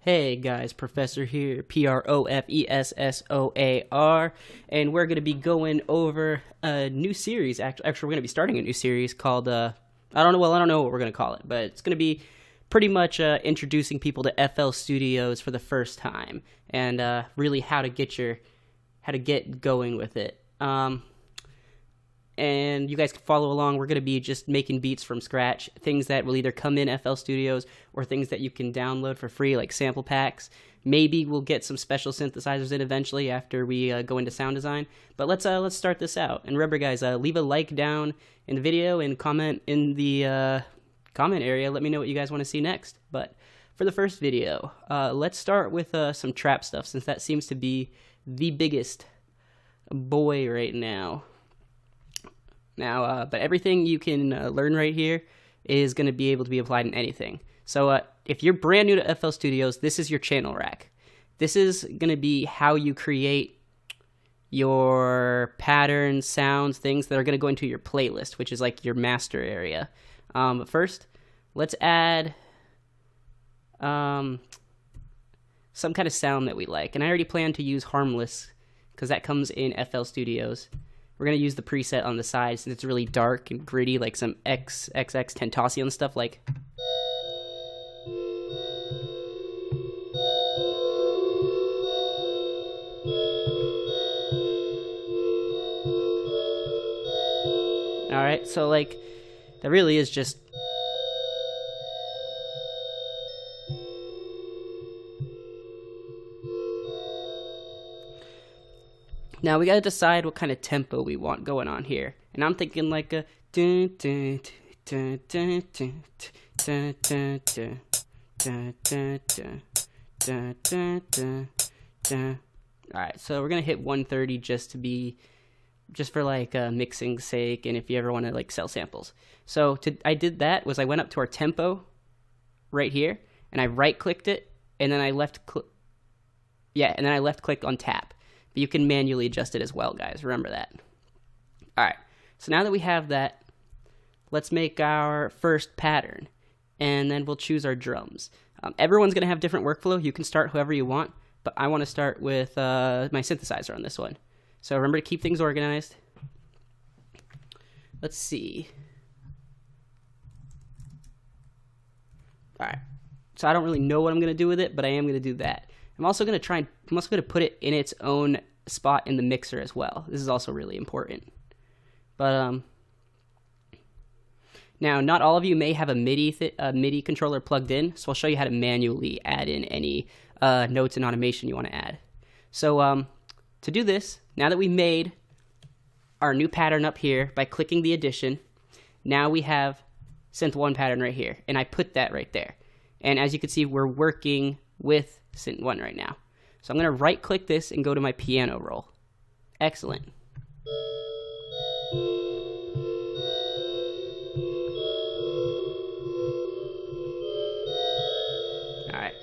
Hey guys, Professor here, Professoar, and we're going to be going over a new series. Actually, we're going to be starting a new series called, I don't know what we're going to call it, but it's going to be pretty much introducing people to FL Studios for the first time, and really how to get going with it. And you guys can follow along. We're going to be just making beats from scratch, things that will either come in FL Studios or things that you can download for free, like sample packs. Maybe we'll get some special synthesizers in eventually after we go into sound design. But let's start this out. And remember, guys, leave a like down in the video and comment in the comment area. Let me know what you guys want to see next. But for the first video, let's start with some trap stuff, since that seems to be the biggest boy right now. But everything you can learn right here is going to be able to be applied in anything. So if you're brand new to FL Studios, this is your channel rack. This is going to be how you create your patterns, sounds, things that are going to go into your playlist, which is like your master area. But first, let's add some kind of sound that we like. And I already plan to use Harmless because that comes in FL Studios. We're going to use the preset on the side since it's really dark and gritty, like some XXX Tentacion stuff, like. Alright, so like, that really is just. Now we gotta decide what kind of tempo we want going on here, and I'm thinking like a. Alright, so we're gonna hit 130 just for like mixing's sake, and if you ever want to like sell samples. So I did that was I went up to our tempo right here, and I right clicked it, and then I left clicked on tap. But you can manually adjust it as well, guys. Remember that. Alright, so now that we have that, let's make our first pattern, and then we'll choose our drums. Everyone's going to have different workflow. You can start whoever you want, but I want to start with my synthesizer on this one. So remember to keep things organized. Let's see. Alright, so I don't really know what I'm going to do with it, but I am going to do that. I'm also going to put it in its own spot in the mixer as well. This is also really important. But now, not all of you may have a MIDI controller plugged in, so I'll show you how to manually add in any notes and automation you want to add. So to do this, now that we made our new pattern up here by clicking the addition, now we have Synth 1 pattern right here, and I put that right there. And as you can see, we're working with Synth 1 right now. So I'm going to right click this and go to my piano roll. Excellent. Alright,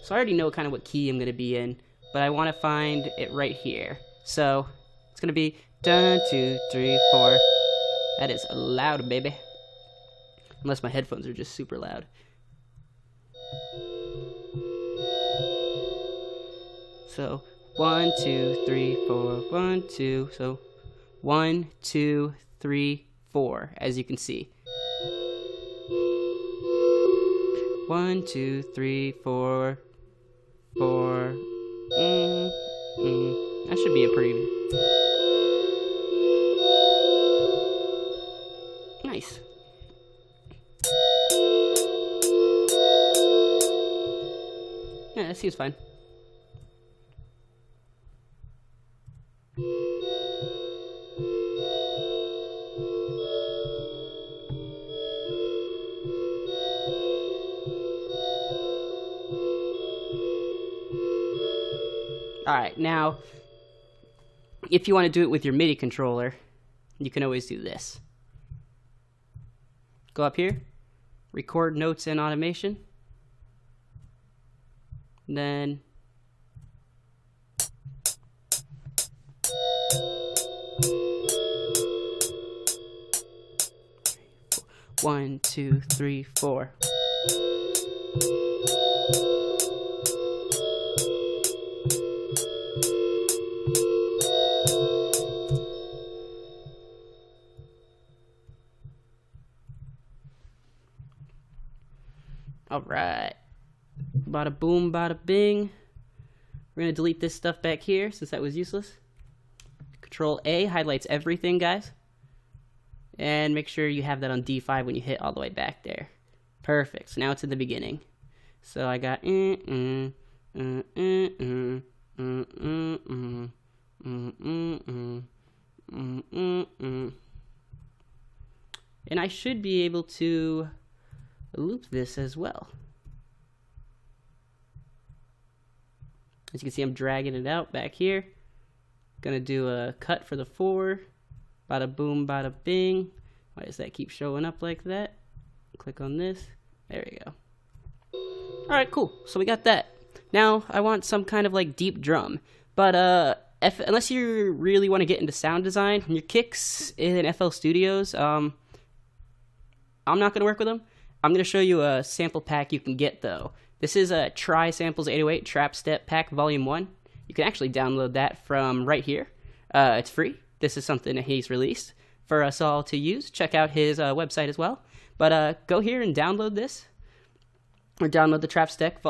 so I already know kind of what key I'm going to be in, but I want to find it right here. So it's going to be 1, 2, 3, 4. That is loud, baby. Unless my headphones are just super loud. So 1, 2, 3, 4, 1, 2. So 1, 2, 3, 4, as you can see. 1, 2, 3, 4, 4. That should be a pretty nice. Yeah, that seems fine. Alright, now, if you want to do it with your MIDI controller, you can always do this. Go up here, record notes and automation, then One, two, three, four. Bada boom, bada bing. We're going to delete this stuff back here since that was useless. Control A highlights everything, guys. And make sure you have that on D5 when you hit all the way back there. Perfect. So now it's in the beginning. So I got and I should be able to loop this as well. As you can see, I'm dragging it out back here. Gonna do a cut for the 4. Bada boom, bada bing. Why does that keep showing up like that? Click on this. There we go. Alright, cool. So we got that. Now, I want some kind of like deep drum. But unless you really want to get into sound design, your kicks in FL Studios, I'm not going to work with them. I'm going to show you a sample pack you can get, though. This is a Try Samples 808 Trap Step Pack Volume 1. You can actually download that from right here. It's free. This is something that he's released for us all to use. Check out his website as well. But go here and download this. Or download the Trap Step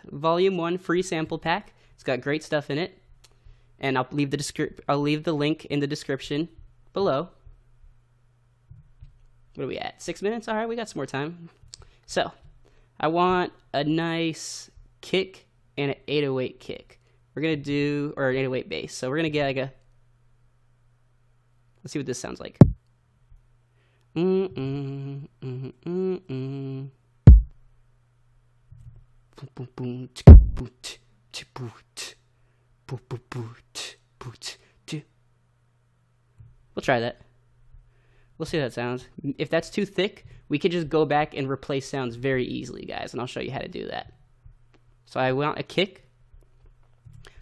Volume 1 free sample pack. It's got great stuff in it. And I'll leave the link in the description below. What are we at? 6 minutes? Alright, we got some more time. So, I want a nice kick and an 808 kick. We're going to do, or an 808 bass. So we're going to get like a, let's see what this sounds like. We'll try that. We'll see how that sounds. If that's too thick, we could just go back and replace sounds very easily, guys, and I'll show you how to do that. So I want a kick.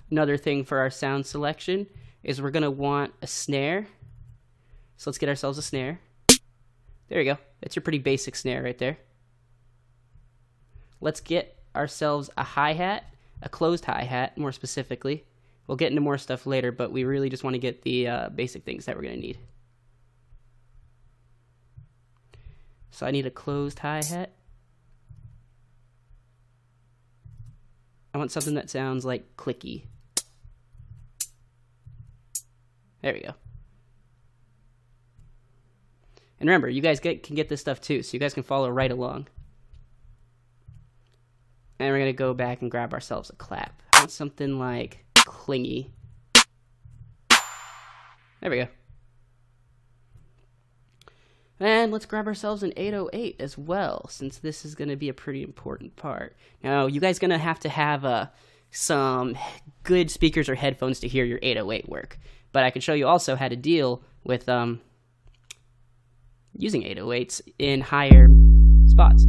Another thing for our sound selection is we're going to want a snare. So let's get ourselves a snare. There we go. That's your pretty basic snare right there. Let's get ourselves a hi-hat, a closed hi-hat more specifically. We'll get into more stuff later, but we really just want to get the basic things that we're going to need. So I need a closed hi-hat. I want something that sounds like clicky. There we go. And remember, you guys can get this stuff too, so you guys can follow right along. And we're going to go back and grab ourselves a clap. I want something like clingy. There we go. And let's grab ourselves an 808 as well, since this is going to be a pretty important part. Now, you guys are going to have some good speakers or headphones to hear your 808 work. But I can show you also how to deal with using 808s in higher spots.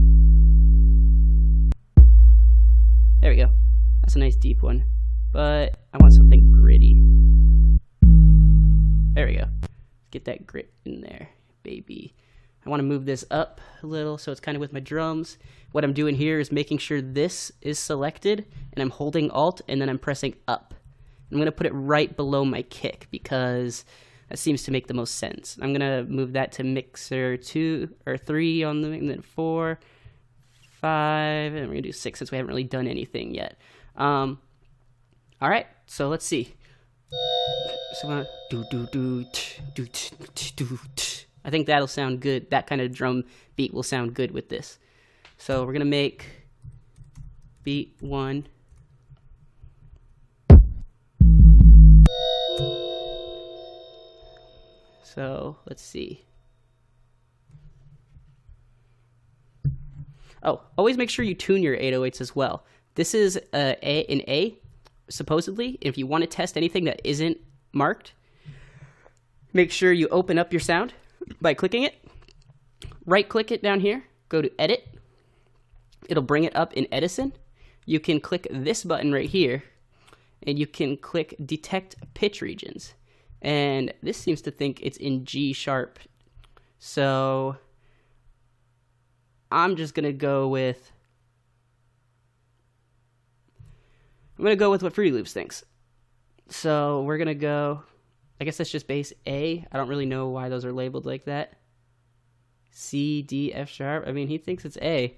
There we go. That's a nice deep one. But I want something gritty. There we go. Let's get that grit in there, baby. I want to move this up a little so it's kind of with my drums. What I'm doing here is making sure this is selected, and I'm holding Alt, and then I'm pressing up. I'm going to put it right below my kick because that seems to make the most sense. I'm going to move that to mixer 2 or 3 on the, and then 4, 5, and we're going to do 6 since we haven't really done anything yet. All right, so let's see. So I think that'll sound good. That kind of drum beat will sound good with this. So we're going to make beat 1. So let's see. Oh, always make sure you tune your 808s as well. This is an A, supposedly. If you want to test anything that isn't marked, make sure you open up your sound by clicking it. Right-click it down here. Go to Edit. It'll bring it up in Edison. You can click this button right here, and you can click Detect Pitch Regions. And this seems to think it's in G sharp. So I'm just going to go with... I'm going to go with what Fruity Loops thinks. So we're going to go... I guess that's just bass A. I don't really know why those are labeled like that. C, D, F sharp. I mean, he thinks it's A.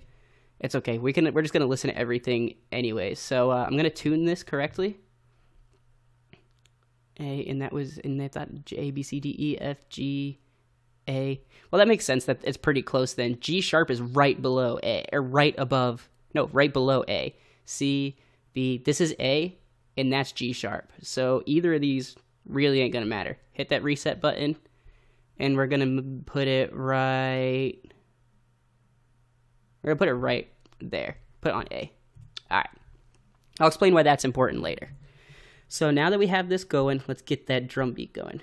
It's okay. We're just gonna listen to everything anyway. So I'm gonna tune this correctly. And I thought A, B, C, D, E, F, G, A. Well, that makes sense. That it's pretty close then. G sharp is right below A, or right below A. C, B. This is A, and that's G sharp. So either of these really ain't gonna matter. Hit that reset button, and we're gonna put it right. We're gonna put it right there. Put it on A. All right. I'll explain why that's important later. So now that we have this going, let's get that drum beat going.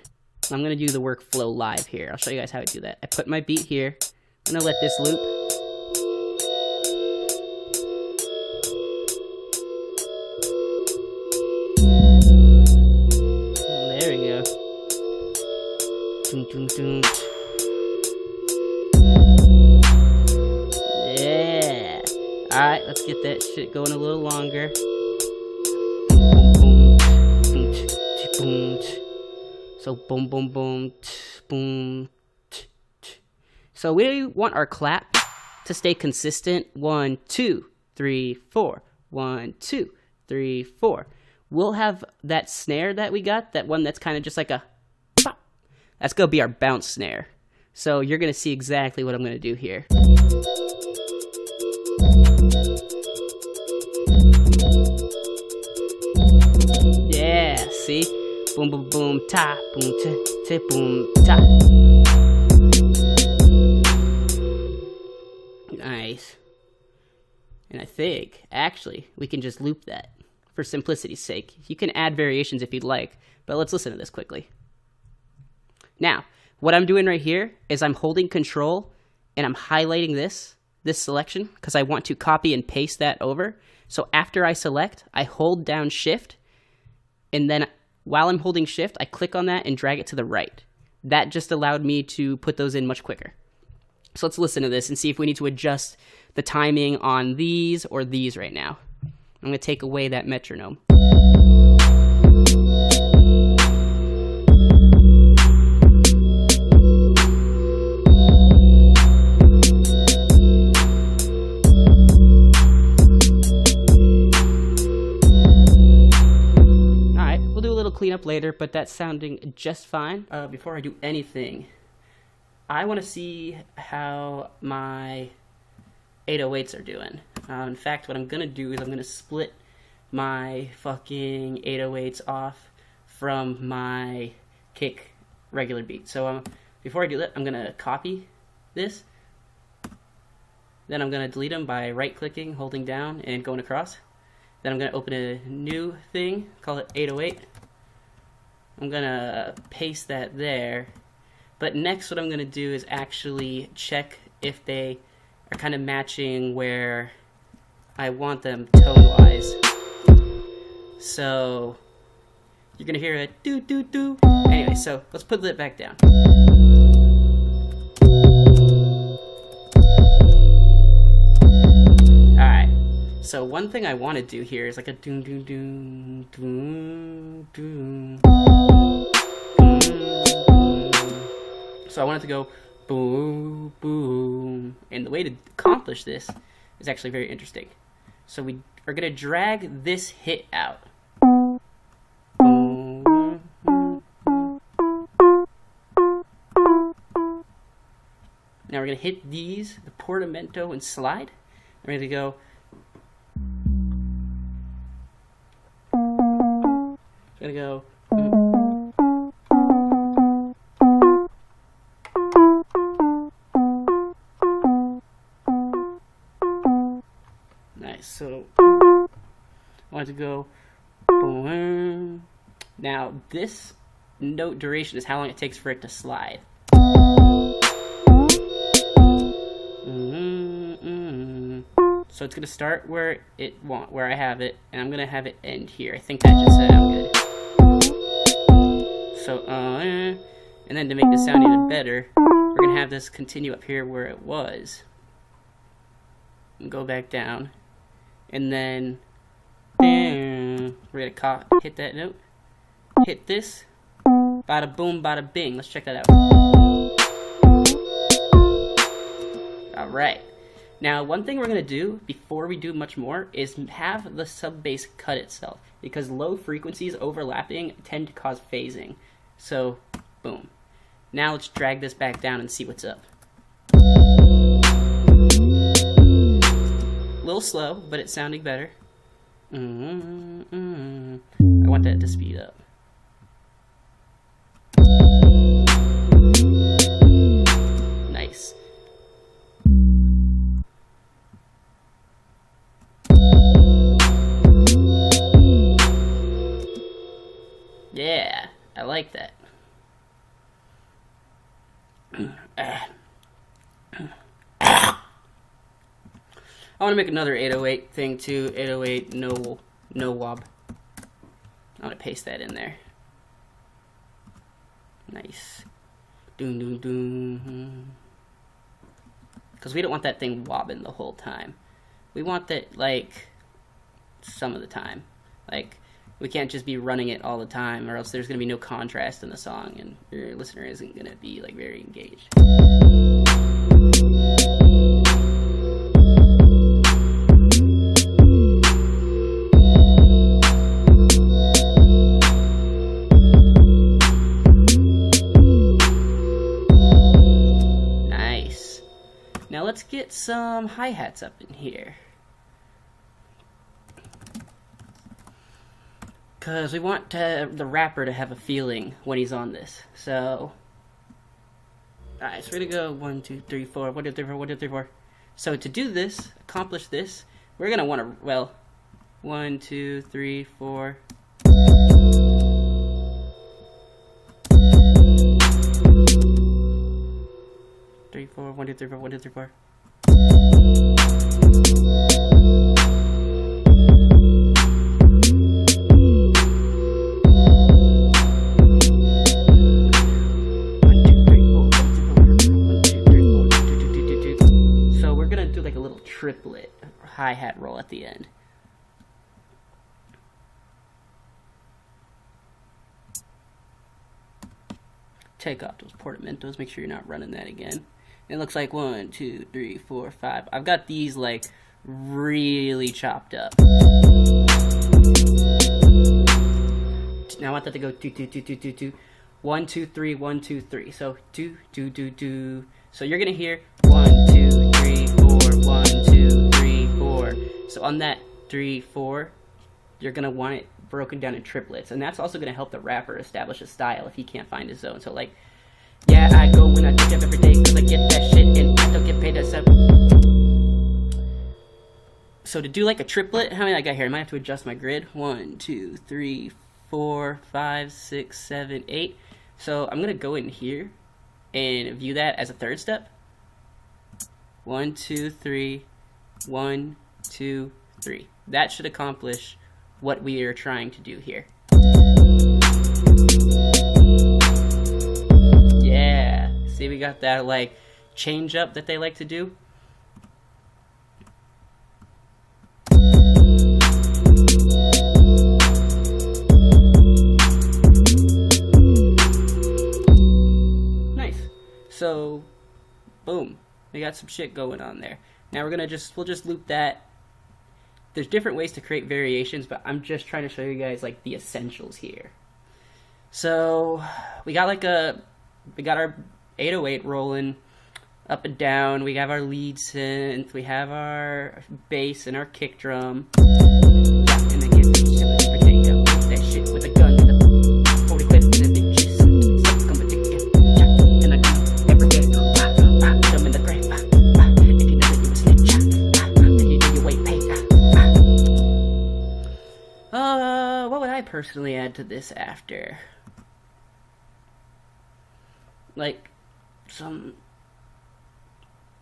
I'm going to do the workflow live here. I'll show you guys how I do that. I put my beat here. I'm going to let this loop. Oh, there we go. Dun, dun, dun. Yeah. Alright, let's get that shit going a little longer. So boom, boom, boom, boom. So we want our clap to stay consistent. 1, 2, 3, 4. 1, 2, 3, 4. We'll have that snare that we got, that one that's kind of just like a pop. That's gonna be our bounce snare. So you're gonna see exactly what I'm gonna do here. Yeah, see? Boom, boom, boom, ta, boom, ta, boom, ta. Nice. And I think, actually, we can just loop that for simplicity's sake. You can add variations if you'd like, but let's listen to this quickly. Now, what I'm doing right here is I'm holding control and I'm highlighting this selection because I want to copy and paste that over. So after I select, I hold down shift, and then while I'm holding shift, I click on that and drag it to the right. That just allowed me to put those in much quicker. So let's listen to this and see if we need to adjust the timing on these or these right now. I'm going to take away that metronome. Clean up later, but that's sounding just fine. Before I do anything, I want to see how my 808s are doing. In fact, what I'm gonna do is I'm gonna split my fucking 808s off from my kick regular beat. So before I do that, I'm gonna copy this. Then I'm gonna delete them by right-clicking, holding down, and going across. Then I'm gonna open a new thing, call it 808. I'm gonna paste that there, but next what I'm gonna do is actually check if they are kind of matching where I want them tone-wise. So you're gonna hear a do. Anyway, so let's put that back down. Alright, so one thing I want to do here is like a doom. So I want it to go boom, boom. And the way to accomplish this is actually very interesting. So we are going to drag this hit out. Boom. Now we're going to hit these, the portamento and slide. We're going to go. We're going to go. Nice. So I want to go. Boom. Now this note duration is how long it takes for it to slide. So it's gonna start where I have it, and I'm gonna have it end here. I think that just sounds good. So and then to make this sound even better, we're gonna have this continue up here where it was, and go back down, and then we're gonna hit that note, hit this, bada boom, bada bing. Let's check that out. All right. Now, one thing we're going to do before we do much more is have the sub bass cut itself, because low frequencies overlapping tend to cause phasing. So, boom. Now let's drag this back down and see what's up. A little slow, but it's sounding better. I want that to speed up. Nice. Yeah, I like that. I want to make another 808 thing too. 808 no wob. I want to paste that in there. Nice. Doom doom doom. Because we don't want that thing wobbing the whole time. We want that like some of the time. Like we can't just be running it all the time, or else there's going to be no contrast in the song, and your listener isn't going to be like very engaged. Nice. Now let's get some hi-hats up in here. Because we want the rapper to have a feeling when he's on this. So, alright, so we're going to go 1, 2, 3, 4, 1, 2, 3, 4, 1, 2, 3, 4. So to do this, accomplish this, we're going to want to, well, 1, 2, 3, 4. 3, 4, 1, 2, 3, 4, 1, 2, 3, 4. Triplet hi-hat roll at the end. Take off those portamentos, make sure you're not running that again. It looks like 1, 2, 3, 4, 5. I've got these like really chopped up. Now I want that to go 2, 2, 2, 2, 2, 2. 1, 2, 3, 1, 2, 3. So 2, 2, 2, 2. So you're gonna hear 1, 2, 3, 4, 1, 2, 3, 4. So on that 3, 4, you're gonna want it broken down in triplets, and that's also gonna help the rapper establish a style if he can't find his zone. So like, yeah, I go when I pick up every day because I get that shit and I don't get paid as a. So to do like a triplet, how many I got here? I might have to adjust my grid. 1, 2, 3, 4, 5, 6, 7, 8. So I'm gonna go in here and view that as a third step. 1, 2, 3, 1, 2, 3. That should accomplish what we are trying to do here. Yeah, see, we got that like change up that they like to do. Nice. So, boom. We got some shit going on there. Now we'll just loop that. There's different ways to create variations, but I'm just trying to show you guys like the essentials here. So we got our 808 rolling up and down. We have our lead synth. We have our bass and our kick drum. And then get that shit with a gun. 40 clips in the bitches. And I do every day. Put them in the grave. If you know that you a snitch, then you do your weight pay. What would I personally add to this after? Like some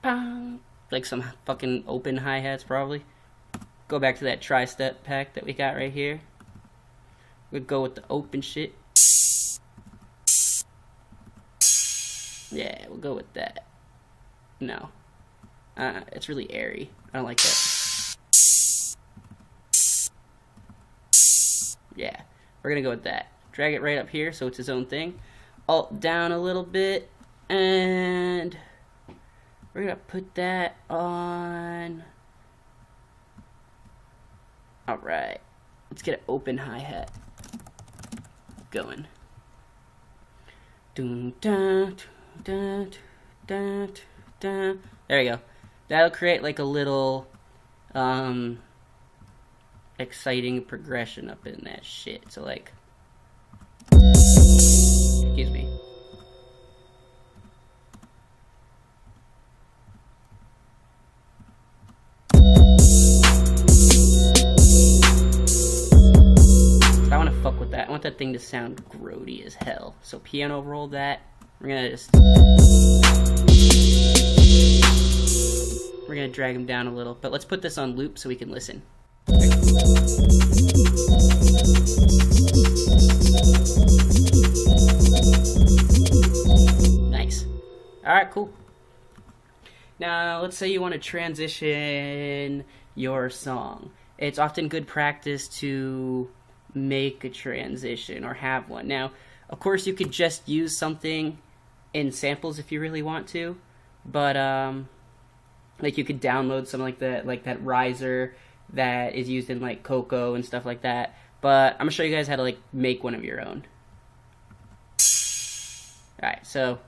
fucking open hi-hats probably. Go back to that tri-step pack that we got right here. We'll go with the open shit. Yeah, we'll go with that. No. It's really airy. I don't like that. Yeah, we're gonna go with that. Drag it right up here so it's his own thing. Alt down a little bit, and We're gonna put that on. Alright. Let's get an open hi-hat going. Dun, dun, dun, dun, dun. There you go. That'll create like a little exciting progression up in that shit. So like, excuse me. I want to fuck with that. I want that thing to sound grody as hell. So piano roll that. We're gonna drag him down a little, but let's put this on loop so we can listen. Nice. Alright, cool. Now, let's say you want to transition your song. It's often good practice to make a transition or have one. Now, of course, you could just use something in samples if you really want to, but like you could download something like that riser that is used in like Coco and stuff like that. But I'm gonna show you guys how to like make one of your own. Alright, so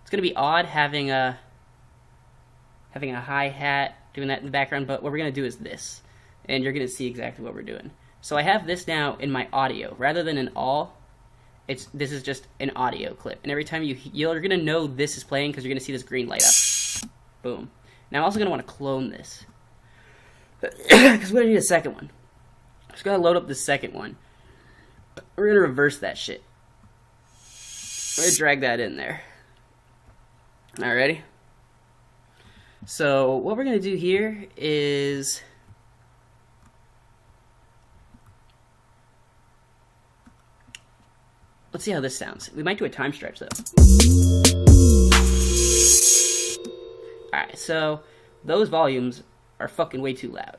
it's gonna be odd having a hi-hat doing that in the background, but what we're gonna do is this, and you're gonna see exactly what we're doing. So I have this now in my audio rather than an all. This is just an audio clip, and every time you're gonna know this is playing because you're gonna see this green light up. Boom. Now I'm also gonna want to clone this because we're gonna need a second one. I'm just gonna load up the second one. We're gonna reverse that shit. I'm gonna drag that in there. Alrighty. So what we're gonna do here is let's see how this sounds. We might do a time stretch though. Alright, so those volumes are fucking way too loud.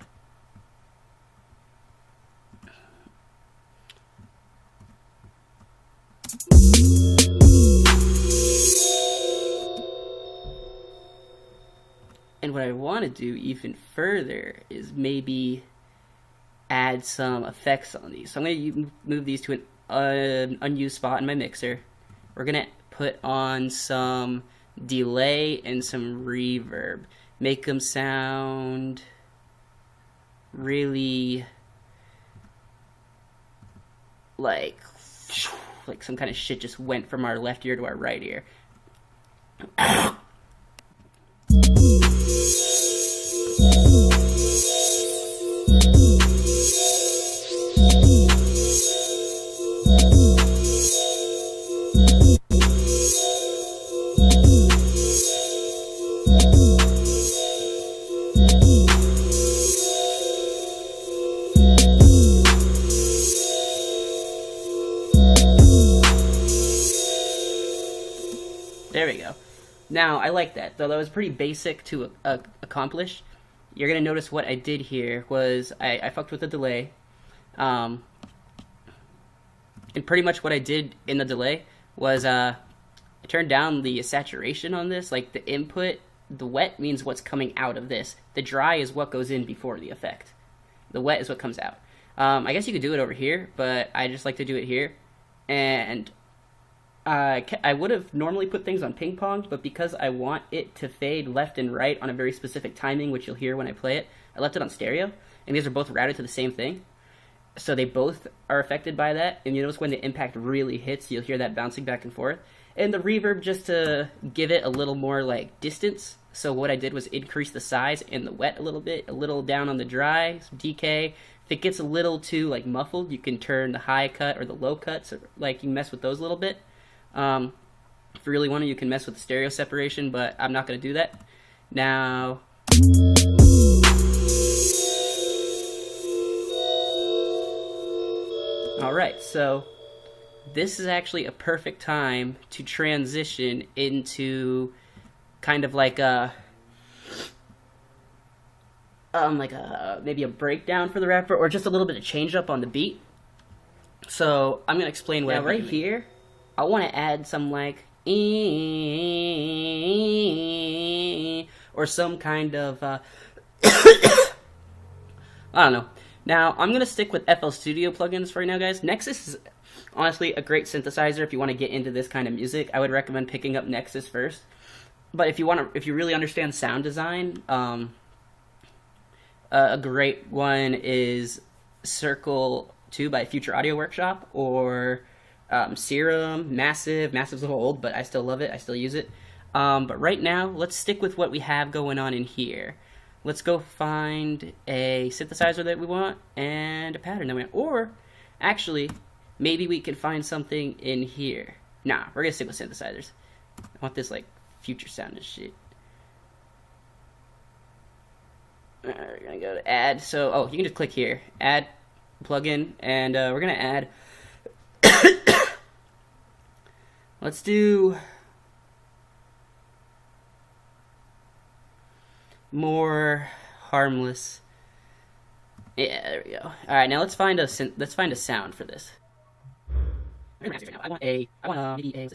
And what I want to do even further is maybe add some effects on these. So I'm going to move these to an unused spot in my mixer. We're going to put on some delay and some reverb. Make them sound really like some kind of shit just went from our left ear to our right ear. There we go. Now, I like that, though that was pretty basic to accomplish. You're going to notice what I did here was I fucked with the delay. And pretty much what I did in the delay was I turned down the saturation on this. Like the input, the wet means what's coming out of this. The dry is what goes in before the effect. The wet is what comes out. I guess you could do it over here, but I just like to do it here. And I would have normally put things on ping pong, but because I want it to fade left and right on a very specific timing, which you'll hear when I play it, I left it on stereo, and these are both routed to the same thing. So they both are affected by that, and you notice when the impact really hits, you'll hear that bouncing back and forth. And the reverb, just to give it a little more like distance, so what I did was increase the size and the wet a little bit, a little down on the dry, some decay. If it gets a little too like muffled, you can turn the high cut or the low cut, so like you can mess with those a little bit. If you really want to, you can mess with the stereo separation, but I'm not going to do that. Now, alright, so this is actually a perfect time to transition into kind of like maybe a breakdown for the rapper, or just a little bit of change up on the beat. So I'm going to explain what right here. I want to add some like or some kind of I don't know. Now, I'm going to stick with FL Studio plugins for right now, guys. Nexus is honestly a great synthesizer if you want to get into this kind of music. I would recommend picking up Nexus first. But if you really understand sound design, a great one is Circle 2 by Future Audio Workshop, or Serum, Massive. Massive's a little old, but I still love it. I still use it. But right now, let's stick with what we have going on in here. Let's go find a synthesizer that we want and a pattern that we want. Or, actually, maybe we can find something in here. Nah, we're going to stick with synthesizers. I want this, like, future sound and shit. Alright, we're going to go to add. So, oh, you can just click here. Add plugin. And we're going to add... Let's do... more harmless. Yeah, there we go. All right, now let's find a sound for this. I want a MIDI a.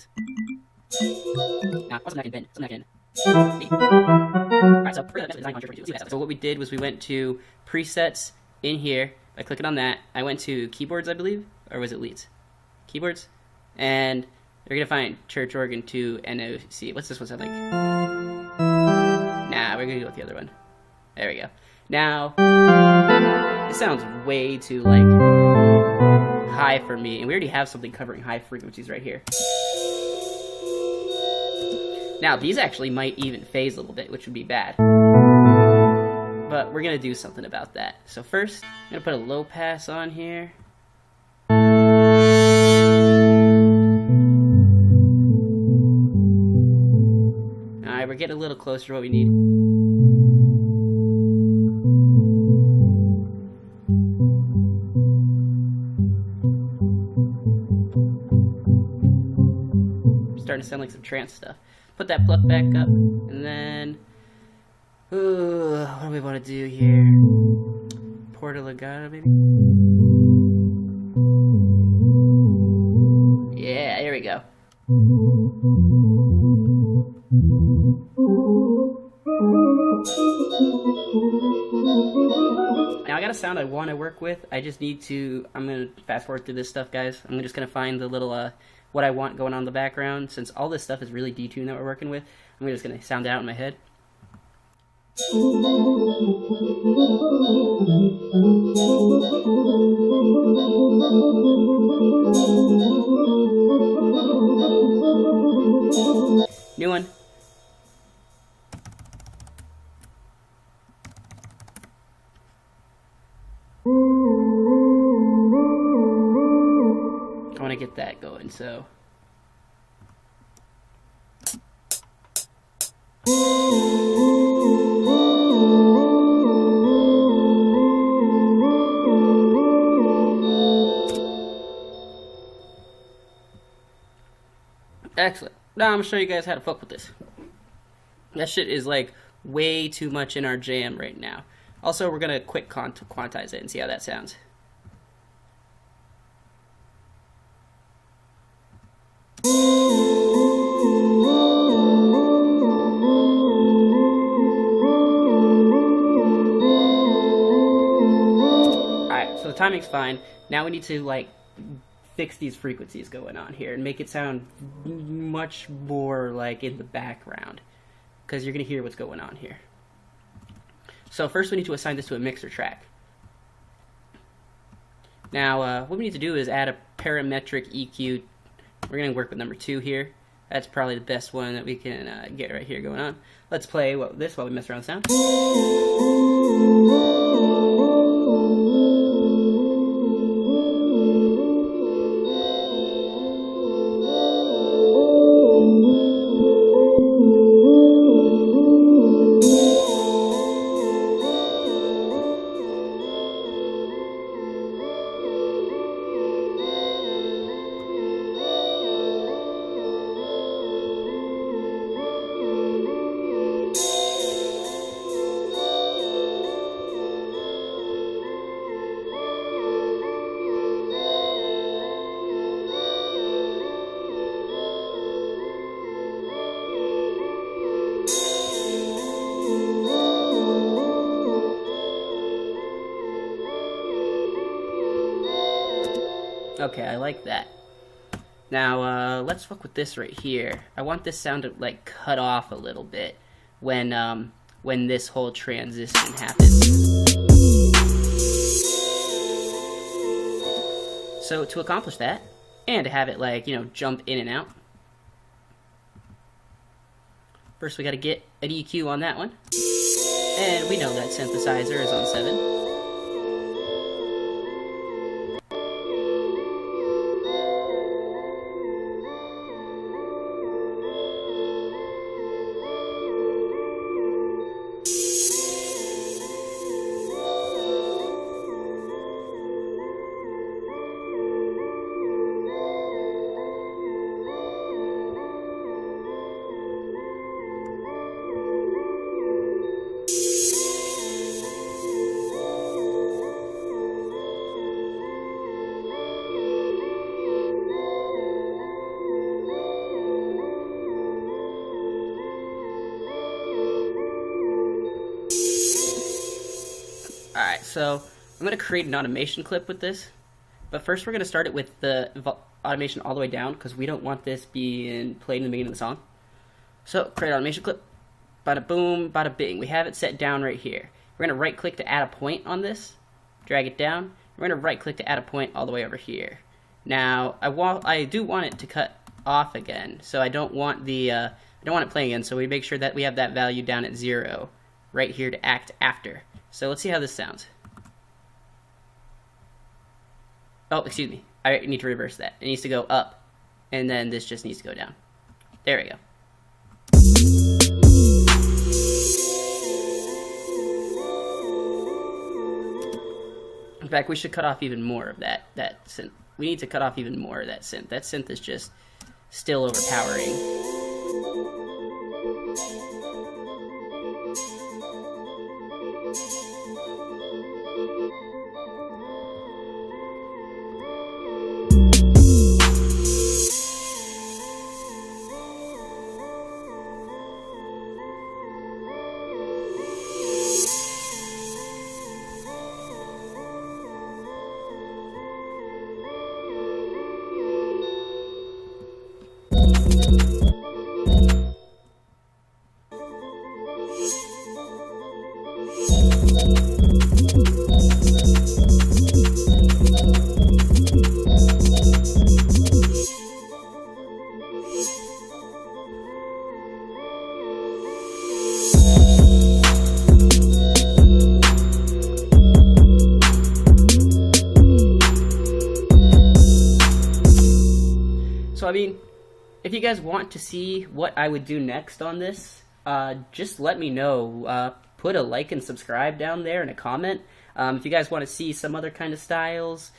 Nah, what's that in bin? Something in. Alright, so what we did was we went to presets in here by clicking on that. I went to keyboards, I believe, or was it leads? Keyboards, and you're gonna find church organ 2 NOC. What's this one sound like? Nah, we're gonna go with the other one. There we go. Now, it sounds way too, like, high for me. And we already have something covering high frequencies right here. Now, these actually might even phase a little bit, which would be bad. But we're gonna do something about that. So first, I'm gonna put a low pass on here. Alright, we're getting a little closer to what we need. Starting to sound like some trance stuff. Put that pluck back up, and then... Ooh, what do we want to do here? Porta Legata, maybe? Yeah, here we go. Now I got a sound I want to work with. I just need to, I'm going to fast forward through this stuff, guys. I'm just going to find the little, what I want going on in the background. Since all this stuff is really detuned that we're working with, I'm just going to sound it out in my head. New one. I want to get that going, so. Excellent. Now I'm going to show you guys how to fuck with this. That shit is like way too much in our jam right now. Also, we're going to quick quantize it and see how that sounds. Alright, so the timing's fine. Now we need to like fix these frequencies going on here and make it sound much more like in the background, because you're going to hear what's going on here. So first we need to assign this to a mixer track. Now what we need to do is add a parametric EQ. We're going to work with number 2 here. That's probably the best one that we can get right here going on. Let's play this while we mess around with sound. Okay, I like that. Now, let's fuck with this right here. I want this sound to, like, cut off a little bit when this whole transition happens. So, to accomplish that, and to have it, like, you know, jump in and out, first we gotta get an EQ on that one. And we know that synthesizer is on 7. Alright, so I'm going to create an automation clip with this, but first we're going to start it with the automation all the way down, because we don't want this being played in the beginning of the song. So, create automation clip, bada boom, bada bing. We have it set down right here. We're going to right click to add a point on this, drag it down. We're going to right click to add a point all the way over here. Now, I do want it to cut off again, so I don't want I don't want it playing again, so we make sure that we have that value down at 0 right here to act after. So let's see how this sounds. Oh, excuse me. I need to reverse that. It needs to go up, and then this just needs to go down. There we go. In fact, we should cut off even more of that synth. We need to cut off even more of that synth. That synth is just still overpowering. So, I mean, if you guys want to see what I would do next on this, just let me know. Put a like and subscribe down there and a comment. If you guys want to see some other kind of styles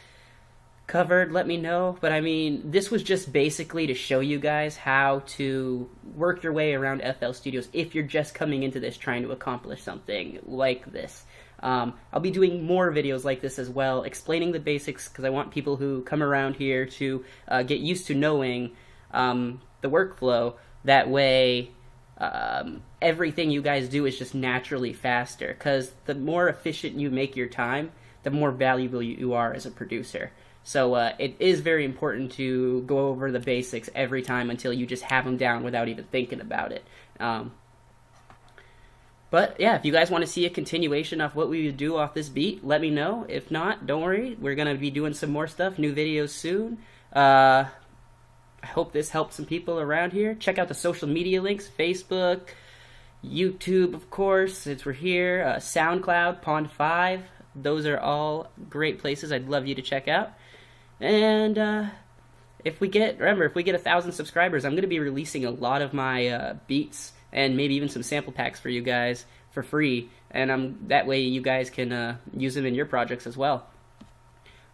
covered, let me know. But, I mean, this was just basically to show you guys how to work your way around FL Studios if you're just coming into this trying to accomplish something like this. I'll be doing more videos like this as well, explaining the basics, because I want people who come around here to get used to knowing the workflow. That way, everything you guys do is just naturally faster, because the more efficient you make your time, the more valuable you are as a producer. So it is very important to go over the basics every time until you just have them down without even thinking about it. But yeah, if you guys want to see a continuation of what we would do off this beat, let me know. If not, don't worry. We're going to be doing some more stuff, new videos soon. I hope this helped some people around here. Check out the social media links, Facebook, YouTube, of course, since we're here, SoundCloud, Pond5. Those are all great places I'd love you to check out. And if we get 1,000 subscribers, I'm going to be releasing a lot of my beats and maybe even some sample packs for you guys for free, and that way you guys can use them in your projects as well.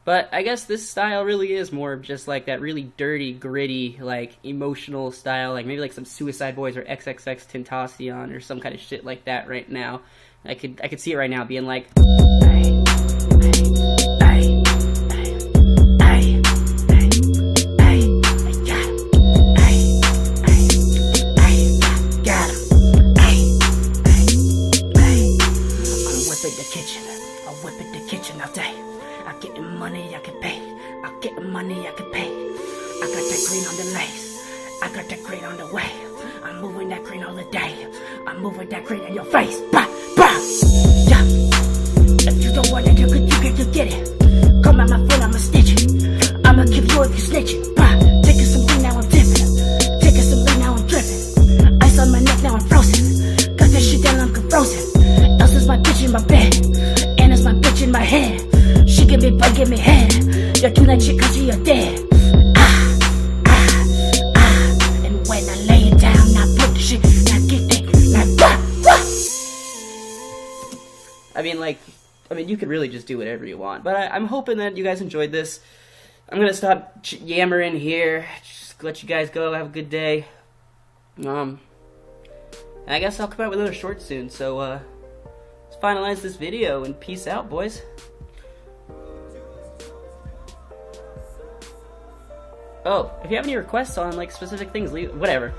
But I guess this style really is more of just like that really dirty, gritty, like emotional style, like maybe like some Suicide Boys or XXX Tentacion or some kind of shit like that right now. I could see it right now being like, ay, ay, ay, kitchen all day. I getting money, I get paid. I get the money, I get paid. I got that green on the lace. I got that green on the way. I'm moving that green all the day. I'm moving that green in your face. Bah, bah. Yeah. If you don't want it, you get it. Come at my phone, I'ma stitch it. I'ma give you if you snitch it. Bah. Taking some lean, now I'm dipping. Taking some lean, now I'm dripping. Ice on my neck, now I'm frozen. Got this shit down, I'm frozen. Elsa's my bitch in my bed. Anna's my bitch in my head. She give me butt, give me head. You do that shit cause you're dead. And when I lay it down, I put the shit, I get that, like, I mean, you could really just do whatever you want. But I'm hoping that you guys enjoyed this. I'm going to stop yammering here. Just let you guys go. Have a good day. And I guess I'll come out with another short soon. So, let's finalize this video and peace out, boys. Oh, if you have any requests on, like, specific things, leave, whatever.